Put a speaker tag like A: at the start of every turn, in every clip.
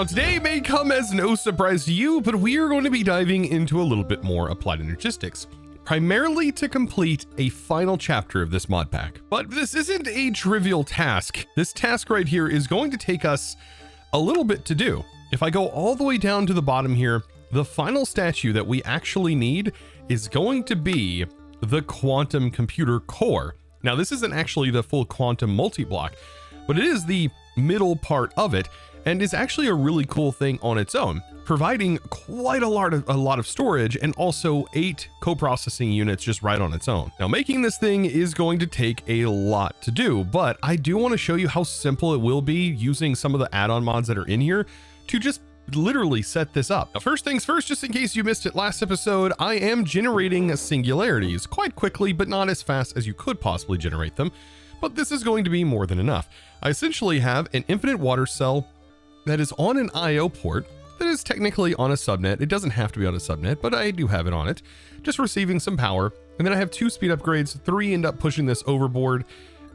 A: Now today may come as no surprise to you, but we are going to be diving into a little bit more applied energistics, primarily to complete a final chapter of this mod pack. But this isn't a trivial task. This task right here is going to take us a little bit to do. If I go all the way down to the bottom here, the final statue that we actually need is going to be the quantum computer core. Now this isn't actually the full quantum multi-block, but it is the middle part of it, and is actually a really cool thing on its own, providing quite a lot of storage and also 8 co-processing units just right on its own. Now making this thing is going to take a lot to do, but I do want to show you how simple it will be using some of the add-on mods that are in here to just literally set this up. Now first things first, just in case you missed it last episode, I am generating singularities quite quickly, but not as fast as you could possibly generate them. But this is going to be more than enough. I essentially have an infinite water cell that is on an IO port that is technically on a subnet. It doesn't have to be on a subnet, but I do have it on it, just receiving some power. And then I have 2 speed upgrades, 3 end up pushing this overboard.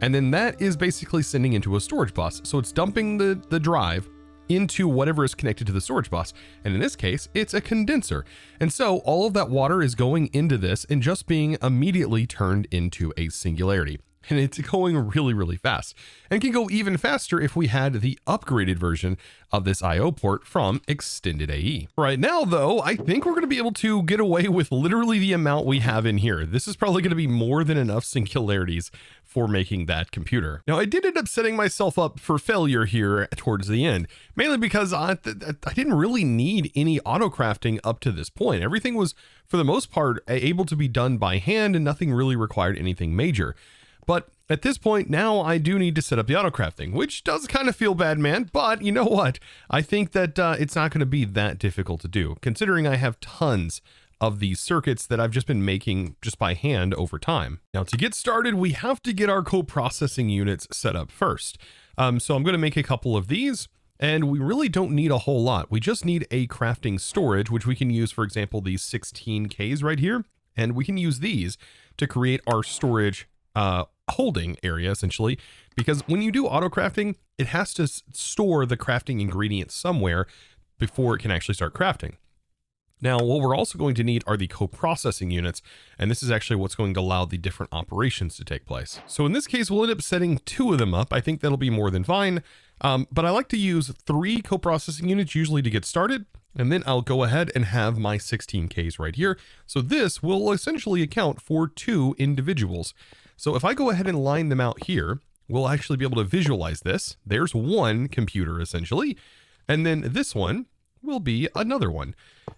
A: And then that is basically sending into a storage bus. So it's dumping the drive into whatever is connected to the storage bus. And in this case, it's a condenser. And so all of that water is going into this and just being immediately turned into a singularity. And it's going really, really fast, and can go even faster if we had the upgraded version of this IO port from Extended AE. Right now, though, I think we're going to be able to get away with literally the amount we have in here. This is probably going to be more than enough singularities for making that computer. Now, I did end up setting myself up for failure here towards the end, mainly because I didn't really need any autocrafting up to this point. Everything was, for the most part, able to be done by hand, and nothing really required anything major. But at this point now, I do need to set up the autocrafting, which does kind of feel bad, man. But you know what? I think that it's not going to be that difficult to do, considering I have tons of these circuits that I've just been making just by hand over time. Now to get started, we have to get our co-processing units set up first. So I'm going to make a couple of these, and we really don't need a whole lot. We just need a crafting storage, which we can use, for example, these 16Ks right here. And we can use these to create our storage holding area, essentially, because when you do auto crafting, it has to store the crafting ingredients somewhere before it can actually start crafting. Now, what we're also going to need are the co-processing units, and this is actually what's going to allow the different operations to take place. So in this case, we'll end up setting 2 of them up. I think that'll be more than fine, but I like to use 3 co-processing units usually to get started, and then I'll go ahead and have my 16Ks right here. So this will essentially account for 2 individuals. So if I go ahead and line them out here, we'll actually be able to visualize this. There's 1 computer essentially, and then this one will be another one.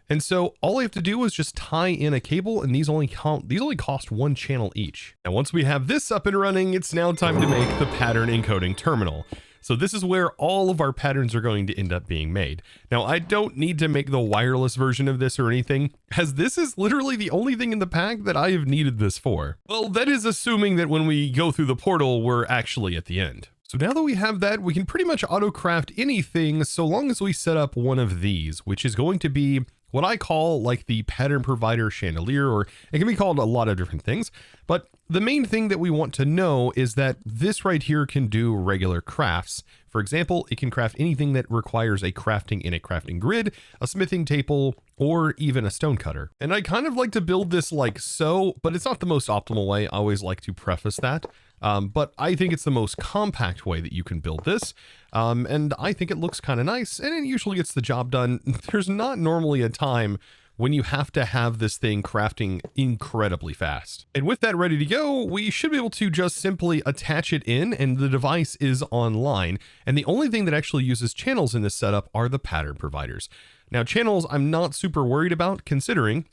A: And so all I have to do is just tie in a cable, and these only cost 1 channel each. Now once we have this up and running, it's now time to make the pattern encoding terminal. So this is where all of our patterns are going to end up being made. Now, I don't need to make the wireless version of this or anything, as this is literally the only thing in the pack that I have needed this for. Well, that is assuming that when we go through the portal, we're actually at the end. So now that we have that, we can pretty much auto-craft anything so long as we set up one of these, which is going to be what I call like the pattern provider chandelier, or it can be called a lot of different things. But the main thing that we want to know is that this right here can do regular crafts. For example, it can craft anything that requires a crafting in a crafting grid, a smithing table, or even a stone cutter. And I kind of like to build this like so, but it's not the most optimal way. I always like to preface that. But I think it's the most compact way that you can build this. And I think it looks kind of nice, and it usually gets the job done. There's not normally a time when you have to have this thing crafting incredibly fast. And with that ready to go, we should be able to just simply attach it in, and the device is online. And the only thing that actually uses channels in this setup are the pattern providers. Now channels, I'm not super worried about, considering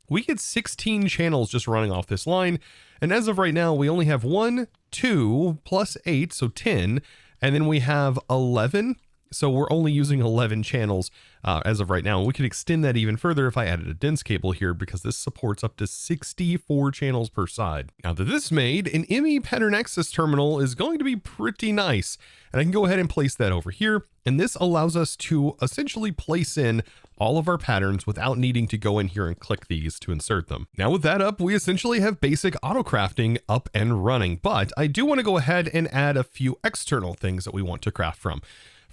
A: we get 16 channels just running off this line. And as of right now, we only have 1, 2 plus 8, so 10. And then we have 11. So we're only using 11 channels as of right now. We could extend that even further if I added a dense cable here, because this supports up to 64 channels per side. Now that this made, an ME pattern access terminal is going to be pretty nice. And I can go ahead and place that over here. And this allows us to essentially place in all of our patterns without needing to go in here and click these to insert them. Now with that up, we essentially have basic auto crafting up and running, but I do want to go ahead and add a few external things that we want to craft from.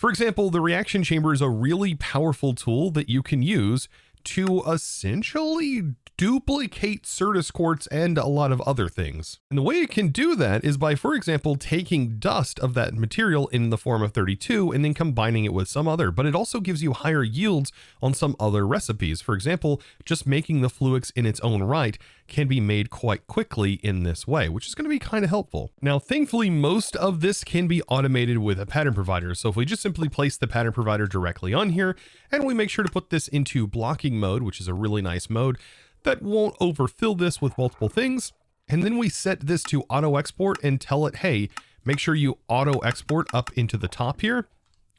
A: For example, the reaction chamber is a really powerful tool that you can use to essentially duplicate Certus quartz and a lot of other things. And the way it can do that is by, for example, taking dust of that material in the form of 32 and then combining it with some other, but it also gives you higher yields on some other recipes. For example, just making the Fluix in its own right can be made quite quickly in this way, which is going to be kind of helpful. Now, thankfully, most of this can be automated with a pattern provider. So if we just simply place the pattern provider directly on here, and we make sure to put this into blocking mode, which is a really nice mode that won't overfill this with multiple things. And then we set this to auto export and tell it, hey, make sure you auto export up into the top here.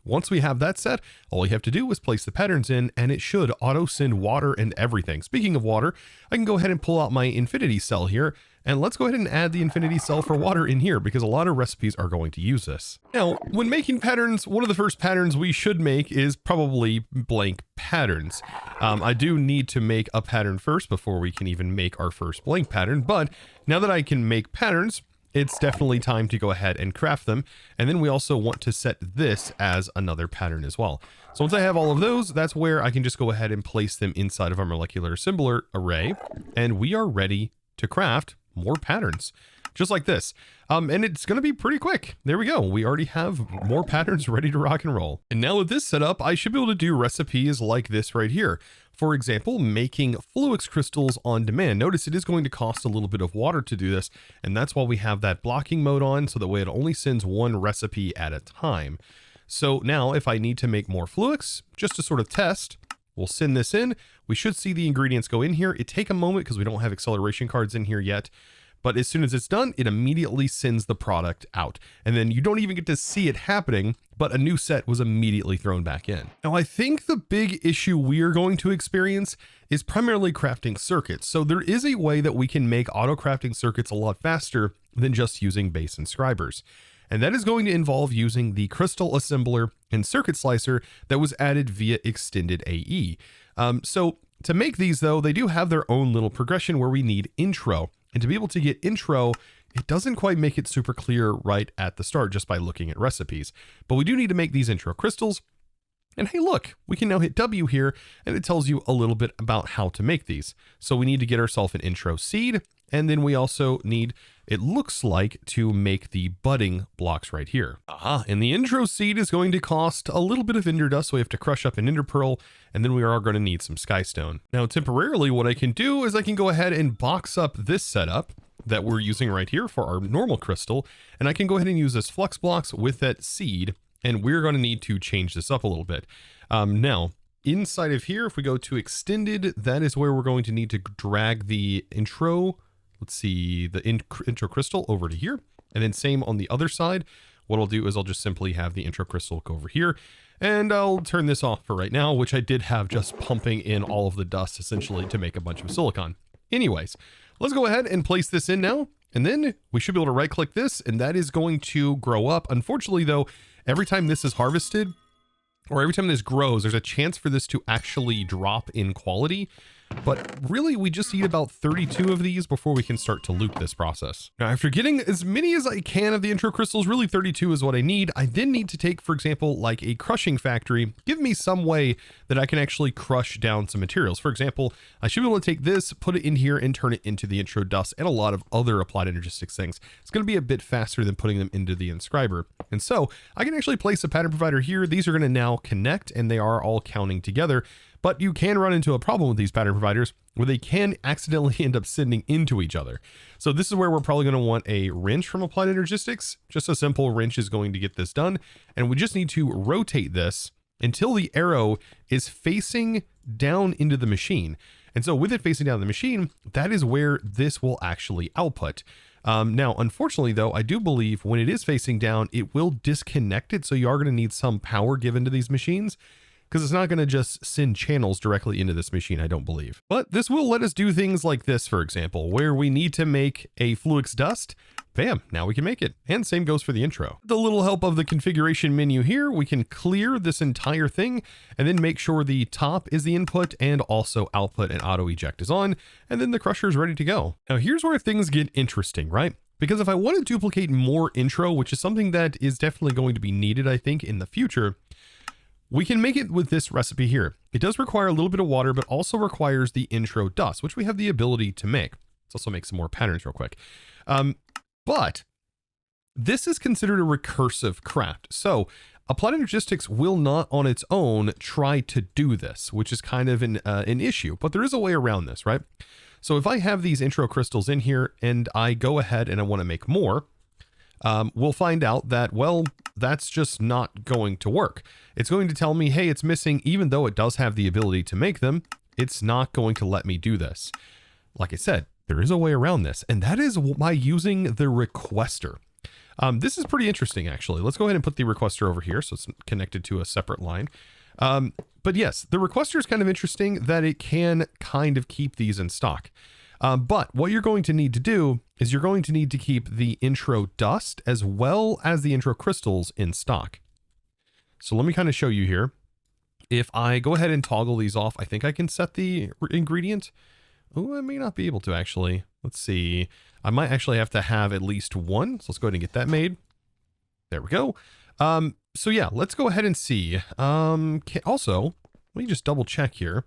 A: Once we have that set, all you have to do is place the patterns in and it should auto send water and everything. Speaking of water, I can go ahead and pull out my infinity cell here, and let's go ahead and add the infinity cell for water in here because a lot of recipes are going to use this. Now, when making patterns, one of the first patterns we should make is probably blank patterns. I do need to make a pattern first before we can even make our first blank pattern, but now that I can make patterns, it's definitely time to go ahead and craft them. And then we also want to set this as another pattern as well. So once I have all of those, that's where I can just go ahead and place them inside of our molecular symbol array. And we are ready to craft more patterns, just like this. And it's going to be pretty quick. There we go. We already have more patterns ready to rock and roll. And now with this setup, I should be able to do recipes like this right here. For example, making Fluix crystals on demand. Notice it is going to cost a little bit of water to do this, and that's why we have that blocking mode on, so that way it only sends one recipe at a time. So now if I need to make more Fluix, just to sort of test, we'll send this in. We should see the ingredients go in here. It take a moment because we don't have acceleration cards in here yet. But as soon as it's done, it immediately sends the product out. And then you don't even get to see it happening, but a new set was immediately thrown back in. Now, I think the big issue we are going to experience is primarily crafting circuits. So there is a way that we can make auto crafting circuits a lot faster than just using base inscribers. And that is going to involve using the crystal assembler and circuit slicer that was added via extended AE. So to make these though, they do have their own little progression where we need intro. And to be able to get intro, it doesn't quite make it super clear right at the start just by looking at recipes. But we do need to make these intro crystals. And hey, look, we can now hit W here and it tells you a little bit about how to make these. So we need to get ourselves an intro seed. And then we also need, it looks like, to make the budding blocks right here. And the intro seed is going to cost a little bit of ender dust, so we have to crush up an ender pearl, and then we are going to need some skystone. Now, temporarily, what I can do is I can go ahead and box up this setup that we're using right here for our normal crystal, and I can go ahead and use this flux blocks with that seed, and we're going to need to change this up a little bit. Now, inside of here, if we go to extended, that is where we're going to need to drag the intro. Let's see, the intro crystal over to here. And then same on the other side. What I'll do is I'll just simply have the intro crystal go over here. And I'll turn this off for right now, which I did have just pumping in all of the dust essentially to make a bunch of silicon. Anyways, let's go ahead and place this in now. And then we should be able to right click this and that is going to grow up. Unfortunately though, every time this is harvested or every time this grows, there's a chance for this to actually drop in quality. But really, we just need about 32 of these before we can start to loop this process. Now, after getting as many as I can of the intro crystals, really 32 is what I need. I then need to take, for example, like a crushing factory, give me some way that I can actually crush down some materials. For example, I should be able to take this, put it in here and turn it into the intro dust and a lot of other applied energistics things. It's going to be a bit faster than putting them into the inscriber. And so I can actually place a pattern provider here. These are going to now connect and they are all counting together. But you can run into a problem with these pattern providers where they can accidentally end up sending into each other. So this is where we're probably going to want a wrench from Applied Energistics. Just a simple wrench is going to get this done. And we just need to rotate this until the arrow is facing down into the machine. And so with it facing down the machine, that is where this will actually output. Now, unfortunately, though, I do believe when it is facing down, it will disconnect it. So you are going to need some power given to these machines, because it's not going to just send channels directly into this machine, I don't believe. But this will let us do things like this, for example, where we need to make a Fluix dust. Bam, now we can make it. And same goes for the intro. With the little help of the configuration menu here, we can clear this entire thing and then make sure the top is the input and also output and auto eject is on. And then the crusher is ready to go. Now here's where things get interesting, right? Because if I want to duplicate more intro, which is something that is definitely going to be needed, I think, in the future, We can make it with this recipe here. It does require a little bit of water, but also requires the intro dust, which we have the ability to make. Let's also make some more patterns real quick. But this is considered a recursive craft. So Applied Energistics will not on its own try to do this, which is kind of an issue, but there is a way around this, right? So if I have these intro crystals in here and I go ahead and I want to make more, we'll find out that, well, that's just not going to work. It's going to tell me, hey, it's missing, even though it does have the ability to make them, it's not going to let me do this. Like I said, there is a way around this, and that is by using the requester. This is pretty interesting, actually. Let's go ahead and put the requester over here so it's connected to a separate line. But yes, the requester is kind of interesting that it can kind of keep these in stock. But what you're going to need to do is you're going to need to keep the intro dust as well as the intro crystals in stock. So let me kind of show you here. If I go ahead and toggle these off, I think I can set the ingredient. Oh, I may not be able to actually. Let's see. I might actually have to have at least one. So let's go ahead and get that made. There we go. So yeah, let's go ahead and see. Also, let me just double check here.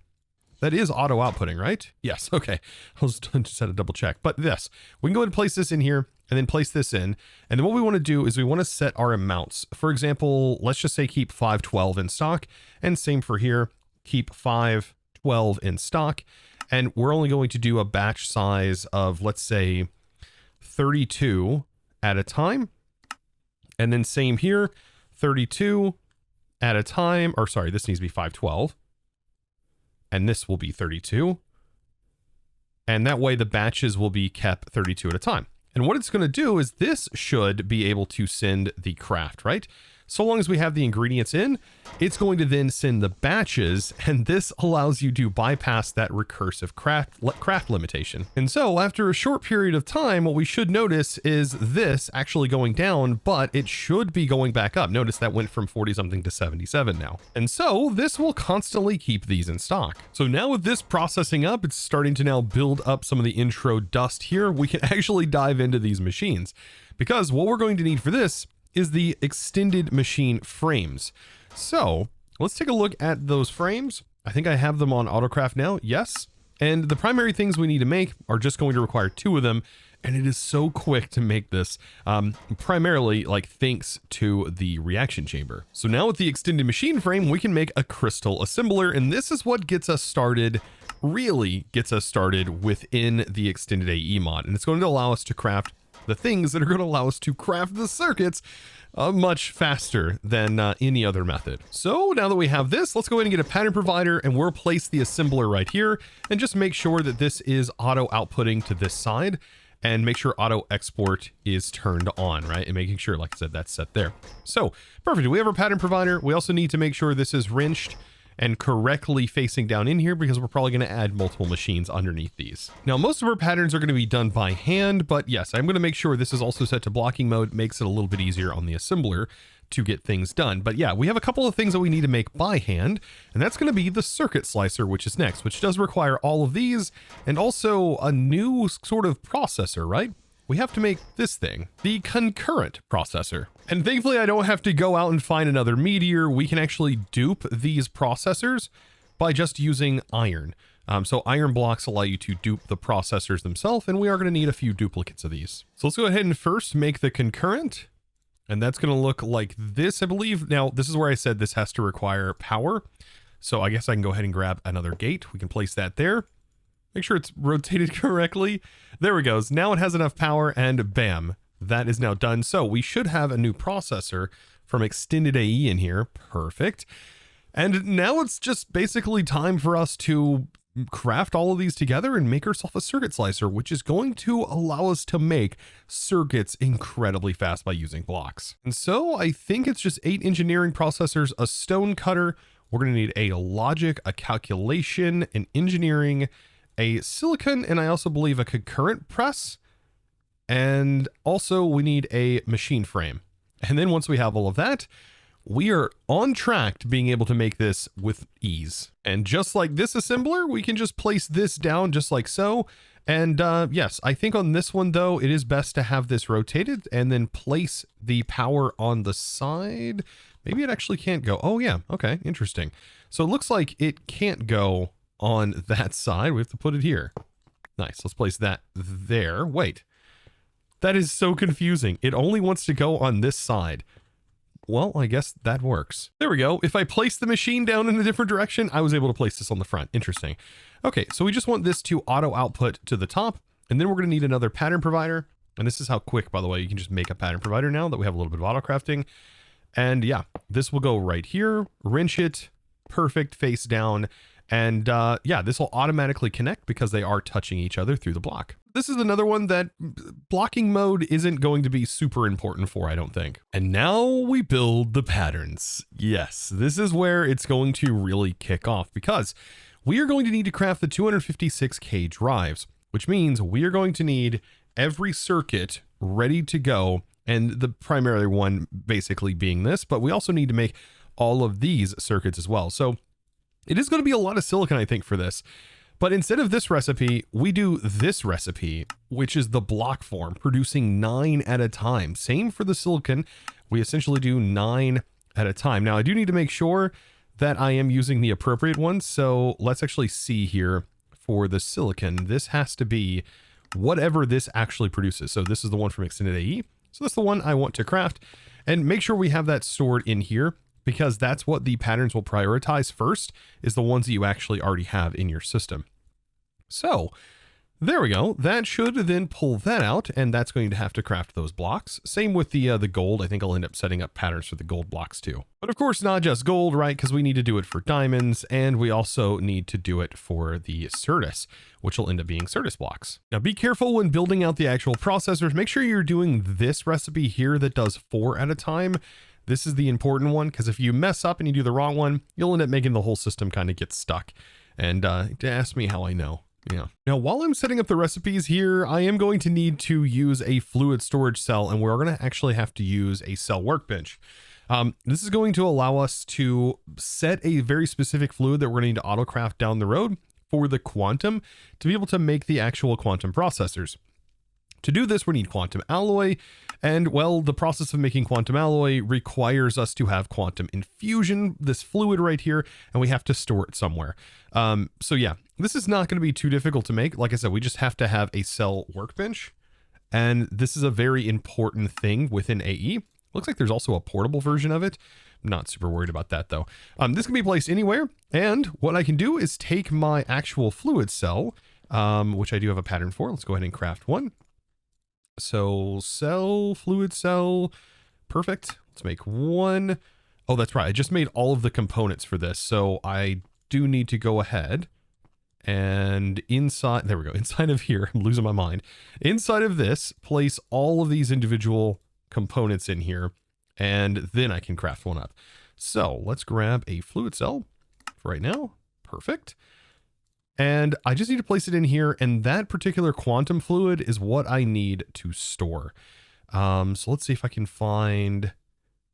A: That is auto outputting, right? Yes. Okay. I was just had a double check, but this, we can go ahead and place this in here and then place this in. And then what we want to do is we want to set our amounts. For example, let's just say keep 512 in stock, and same for here, keep 512 in stock. And we're only going to do a batch size of, let's say, 32 at a time. And then same here, 32 at a time, or sorry, this needs to be 512. And this will be 32. And that way the batches will be kept 32 at a time. And what it's going to do is this should be able to send the craft, right? So long as we have the ingredients in, it's going to then send the batches, and this allows you to bypass that recursive craft limitation. And so after a short period of time, what we should notice is this actually going down, but it should be going back up. Notice that went from 40 something to 77 now. And so this will constantly keep these in stock. So now with this processing up, it's starting to now build up some of the intro dust here. We can actually dive into these machines, because what we're going to need for this is the extended machine frames. So let's take a look at those frames. I think I have them on autocraft now. Yes. And the primary things we need to make are just going to require 2 of them. And it is so quick to make this, primarily like thanks to the reaction chamber. So now with the extended machine frame, we can make a crystal assembler. And this is what gets us started, really gets us started within the extended AE mod. And it's going to allow us to craft the things that are going to allow us to craft the circuits much faster than any other method. So now that we have this, let's go ahead and get a pattern provider, and we'll place the assembler right here and just make sure that this is auto outputting to this side, and make sure auto export is turned on, right? And making sure, like I said, that's set there. So perfect. We have our pattern provider. We also need to make sure this is wrenched and correctly facing down in here, because we're probably going to add multiple machines underneath these. Now, most of our patterns are going to be done by hand, but yes, I'm going to make sure this is also set to blocking mode. Makes it a little bit easier on the assembler to get things done. But yeah, we have a couple of things that we need to make by hand, and that's going to be the circuit slicer, which is next, which does require all of these, and also a new sort of processor, right? We have to make this thing, the concurrent processor. And thankfully I don't have to go out and find another meteor. We can actually dupe these processors by just using iron. So iron blocks allow you to dupe the processors themselves, and we are going to need a few duplicates of these. So let's go ahead and first make the concurrent, and that's going to look like this, I believe. Now, this is where I said this has to require power. So I guess I can go ahead and grab another gate. We can place that there. Make sure it's rotated correctly. There we go. Now it has enough power, and bam, that is now done. So we should have a new processor from Extended AE in here. Perfect. And now it's just basically time for us to craft all of these together and make ourselves a circuit slicer, which is going to allow us to make circuits incredibly fast by using blocks. And so I think it's just 8 engineering processors, a stone cutter. We're going to need a logic, a calculation, an engineering, a silicon, and I also believe a concurrent press. And also we need a machine frame. And then once we have all of that, we are on track to being able to make this with ease. And just like this assembler, we can just place this down just like so. And yes, I think on this one though, it is best to have this rotated and then place the power on the side Maybe it actually can't go. Oh yeah, okay, interesting. So it looks like it can't go on that side. We have to put it here. Nice, let's place that there. Wait, that is so confusing. It only wants to go on this side. Well, I guess that works. There we go. If I place the machine down in a different direction, I was able to place this on the front. Interesting. Okay, so we just want this to auto output to the top, and then we're gonna need another pattern provider. And this is how quick, by the way, you can just make a pattern provider now that we have a little bit of autocrafting. And yeah, this will go right here, wrench it, perfect, face down. And yeah, this will automatically connect because they are touching each other through the block. This is another one that blocking mode isn't going to be super important for, I don't think. And now we build the patterns. Yes, this is where it's going to really kick off because we are going to need to craft the 256K drives, which means we are going to need every circuit ready to go. And the primary one basically being this, but we also need to make all of these circuits as well. So it is going to be a lot of silicon, I think, for this. But instead of this recipe, we do this recipe, which is the block form, producing 9 at a time. Same for the silicon. We essentially do 9 at a time. Now, I do need to make sure that I am using the appropriate ones. So let's actually see here for the silicon. This has to be whatever this actually produces. So this is the one from Extended AE. So that's the one I want to craft, and make sure we have that stored in here because that's what the patterns will prioritize first, is the ones that you actually already have in your system. So there we go. That should then pull that out, and that's going to have to craft those blocks. Same with the gold. I think I'll end up setting up patterns for the gold blocks too. But of course, not just gold, right? Because we need to do it for diamonds, and we also need to do it for the Certus, which will end up being Certus blocks. Now be careful when building out the actual processors. Make sure you're doing this recipe here that does 4 at a time. This is the important one, because if you mess up and you do the wrong one, you'll end up making the whole system kind of get stuck. And ask me how I know. Yeah. Now, while I'm setting up the recipes here, I am going to need to use a fluid storage cell, and we're going to actually have to use a cell workbench. This is going to allow us to set a very specific fluid that we're going to need to autocraft down the road for the quantum to be able to make the actual quantum processors. To do this, we need quantum alloy, and well, the process of making quantum alloy requires us to have quantum infusion, this fluid right here, and we have to store it somewhere. So yeah, this is not going to be too difficult to make. Like I said, we just have to have a cell workbench, and this is a very important thing within AE. Looks like there's also a portable version of it. I'm not super worried about that though. This can be placed anywhere, and what I can do is take my actual fluid cell, which I do have a pattern for. Let's go ahead and craft one. So cell, fluid cell, perfect. Let's make one. Oh, that's right. I just made all of the components for this. So I do need to go ahead and inside, there we go. Inside of here, I'm losing my mind. Inside of this, place all of these individual components in here, and then I can craft one up. So let's grab a fluid cell for right now. Perfect. And I just need to place it in here, and that particular quantum fluid is what I need to store. So let's see if I can find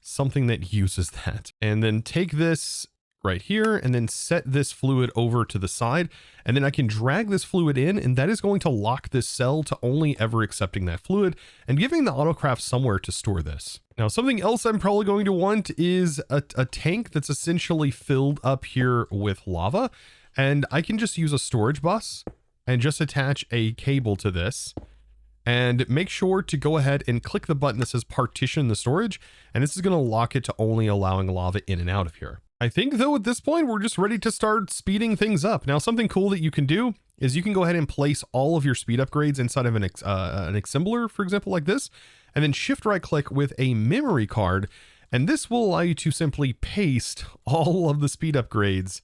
A: something that uses that. And then take this right here and then set this fluid over to the side, and then I can drag this fluid in, and that is going to lock this cell to only ever accepting that fluid and giving the autocraft somewhere to store this. Now, something else I'm probably going to want is a tank that's essentially filled up here with lava. And I can just use a storage bus and just attach a cable to this and make sure to go ahead and click the button that says partition the storage. And this is going to lock it to only allowing lava in and out of here. I think though, at this point, we're just ready to start speeding things up. Now, something cool that you can do is you can go ahead and place all of your speed upgrades inside of an assembler, for example, like this, and then shift right click with a memory card. And this will allow you to simply paste all of the speed upgrades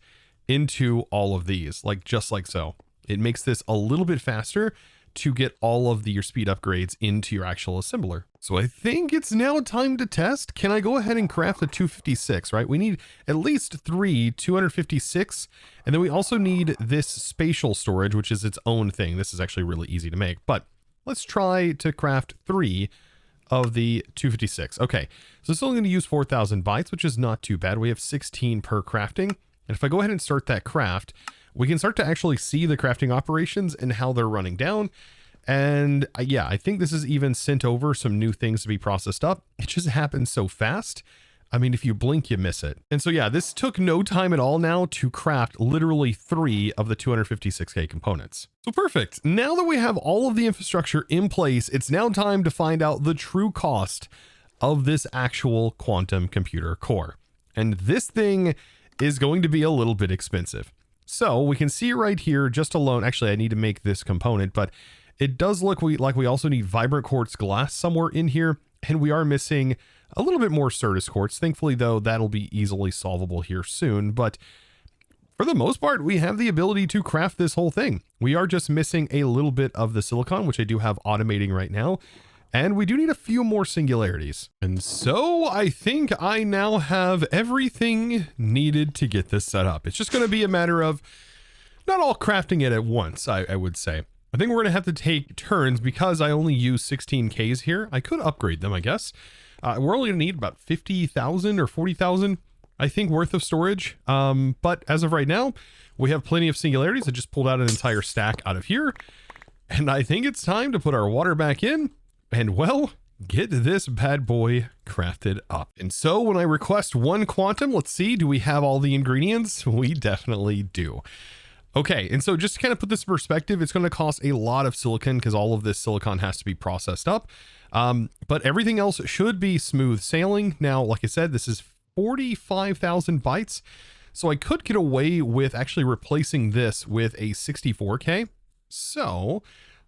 A: into all of these, like just like so. It makes this a little bit faster to get all of your speed upgrades into your actual assembler. So I think it's now time to test. Can I go ahead and craft a 256, right? We need at least 3 256, and then we also need this spatial storage, which is its own thing. This is actually really easy to make, but let's try to craft 3 of the 256. Okay, so it's only going to use 4,000 bytes, which is not too bad. We have 16 per crafting. And if I go ahead and start that craft, we can start to actually see the crafting operations and how they're running down. And yeah, I think this has even sent over some new things to be processed up. It just happens so fast. I mean, if you blink, you miss it. And so, yeah, this took no time at all now to craft literally 3 of the 256K components. So perfect. Now that we have all of the infrastructure in place, it's now time to find out the true cost of this actual quantum computer core. And this thing is going to be a little bit expensive. So we can see right here just alone, actually, I need to make this component, but it does look like we also need vibrant quartz glass somewhere in here, and we are missing a little bit more Certus quartz. Thankfully, though, that'll be easily solvable here soon. But for the most part, we have the ability to craft this whole thing. We are just missing a little bit of the silicon, which I do have automating right now. And we do need a few more singularities. And so I think I now have everything needed to get this set up. It's just going to be a matter of not all crafting it at once, I would say. I think we're going to have to take turns because I only use 16Ks here. I could upgrade them, I guess. We're only going to need about 50,000 or 40,000, I think, worth of storage. But as of right now, we have plenty of singularities. I just pulled out an entire stack out of here. And I think it's time to put our water back in and, well, get this bad boy crafted up. And so when I request 1 quantum, let's see, do we have all the ingredients? We definitely do. Okay, and so just to kind of put this in perspective, it's going to cost a lot of silicon because all of this silicon has to be processed up. But everything else should be smooth sailing. Now, like I said, this is 45,000 bytes. So I could get away with actually replacing this with a 64K. So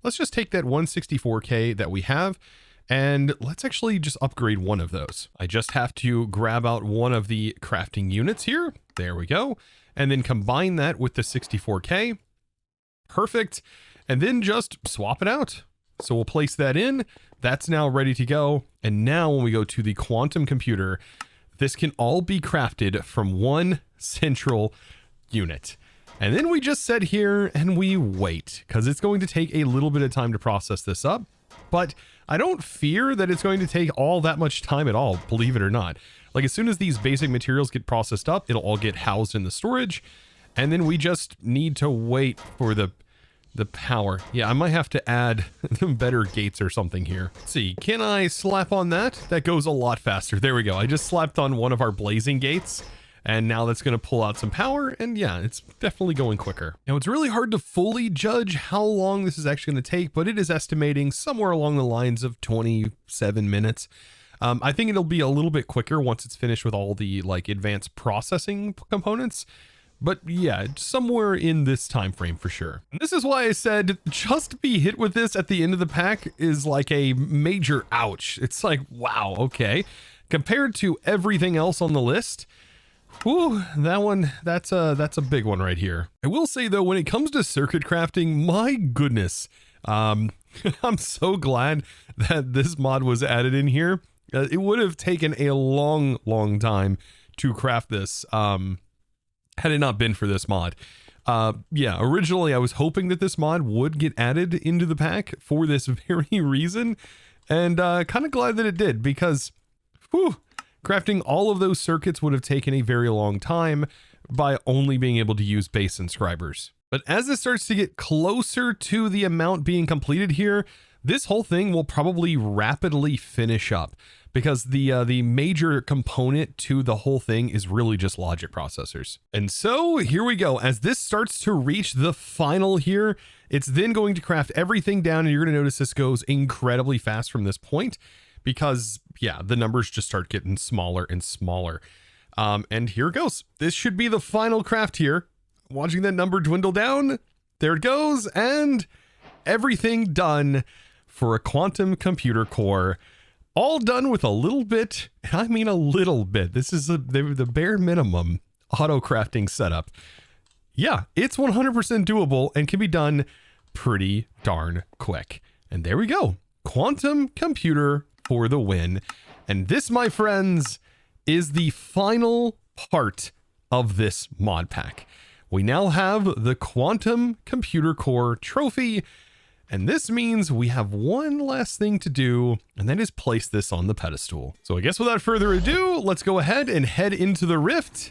A: let's just take that 164K that we have and let's actually just upgrade one of those. I just have to grab out one of the crafting units here. There we go. And then combine that with the 64K. Perfect. And then just swap it out. So we'll place that in. That's now ready to go. And now when we go to the quantum computer, this can all be crafted from one central unit. And then we just sit here and we wait because it's going to take a little bit of time to process this up. But I don't fear that it's going to take all that much time at all, believe it or not. Like as soon as these basic materials get processed up, it'll all get housed in the storage. And then we just need to wait for the power. Yeah, I might have to add better gates or something here. Let's see, can I slap on that? That goes a lot faster. There we go. I just slapped on one of our blazing gates. And now that's going to pull out some power. And yeah, it's definitely going quicker. Now, it's really hard to fully judge how long this is actually going to take, but it is estimating somewhere along the lines of 27 minutes. I think it'll be a little bit quicker once it's finished with all the like advanced processing components. But yeah, somewhere in this time frame for sure. And this is why I said just to be hit with this at the end of the pack is like a major ouch. It's like, wow, okay. Compared to everything else on the list, whew, that's a big one right here. I will say though, when it comes to circuit crafting, my goodness, I'm so glad that this mod was added in here. It would have taken a long time to craft this had it not been for this mod. Yeah, originally I was hoping that this mod would get added into the pack for this very reason, and kind of glad that it did because, whew, crafting all of those circuits would have taken a very long time by only being able to use base inscribers. But as this starts to get closer to the amount being completed here, this whole thing will probably rapidly finish up because the major component to the whole thing is really just logic processors. And so here we go. As this starts to reach the final here, it's then going to craft everything down, and you're going to notice this goes incredibly fast from this point because, yeah, the numbers just start getting smaller and smaller. And here it goes. This should be the final craft here. Watching that number dwindle down. There it goes. And everything done for a quantum computer core. All done with a little bit. I mean, a little bit. This is the bare minimum auto crafting setup. Yeah, it's 100% doable and can be done pretty darn quick. And there we go. Quantum computer for the win. And this, my friends, is the final part of this mod pack. We now have the quantum computer core trophy. And this means we have one last thing to do, and that is place this on the pedestal. So I guess without further ado, let's go ahead and head into the rift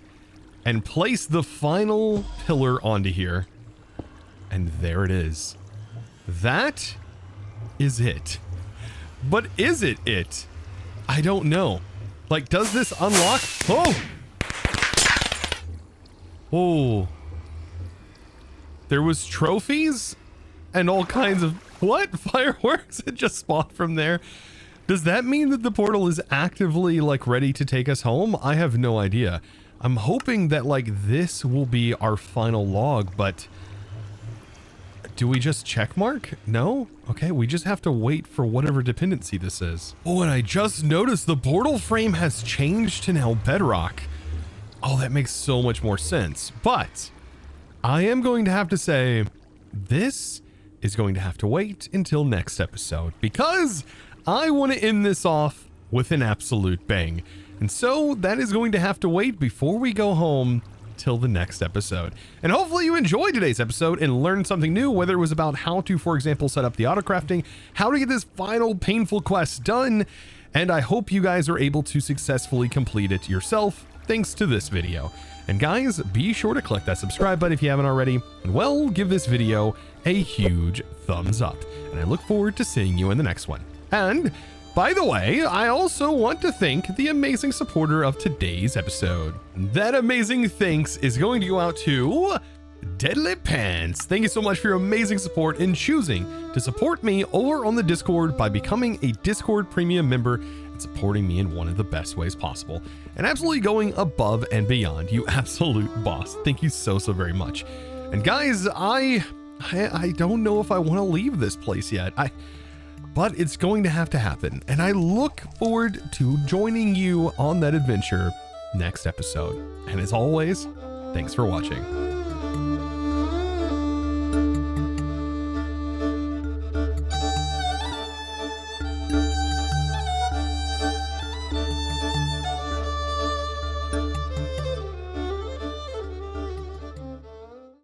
A: and place the final pillar onto here. And there it is. That is it. But is it it? I don't know. Like, does this unlock? Oh! Oh. There was trophies and all kinds of, what? Fireworks that just spawned from there. Does that mean that the portal is actively like ready to take us home? I have no idea. I'm hoping that like this will be our final log, but do we just check mark? No? Okay, we just have to wait for whatever dependency this is. Oh, and I just noticed the portal frame has changed to now bedrock. Oh, that makes so much more sense. But I am going to have to say this is going to have to wait until next episode because I want to end this off with an absolute bang. And so that is going to have to wait before we go home till the next episode. And hopefully you enjoyed today's episode and learned something new, whether it was about how to, for example, set up the autocrafting, how to get this final painful quest done. And I hope you guys are able to successfully complete it yourself thanks to this video. And guys, be sure to click that subscribe button if you haven't already, and well, give this video a huge thumbs up. And I look forward to seeing you in the next one. And by the way, I also want to thank the amazing supporter of today's episode. That amazing thanks is going to go out to Deadly Pants. Thank you so much for your amazing support in choosing to support me over on the Discord by becoming a Discord premium member and supporting me in one of the best ways possible. And absolutely going above and beyond, you absolute boss. Thank you so very much. And guys, I don't know if I want to leave this place yet. But it's going to have to happen. And I look forward to joining you on that adventure next episode. And as always, thanks for watching.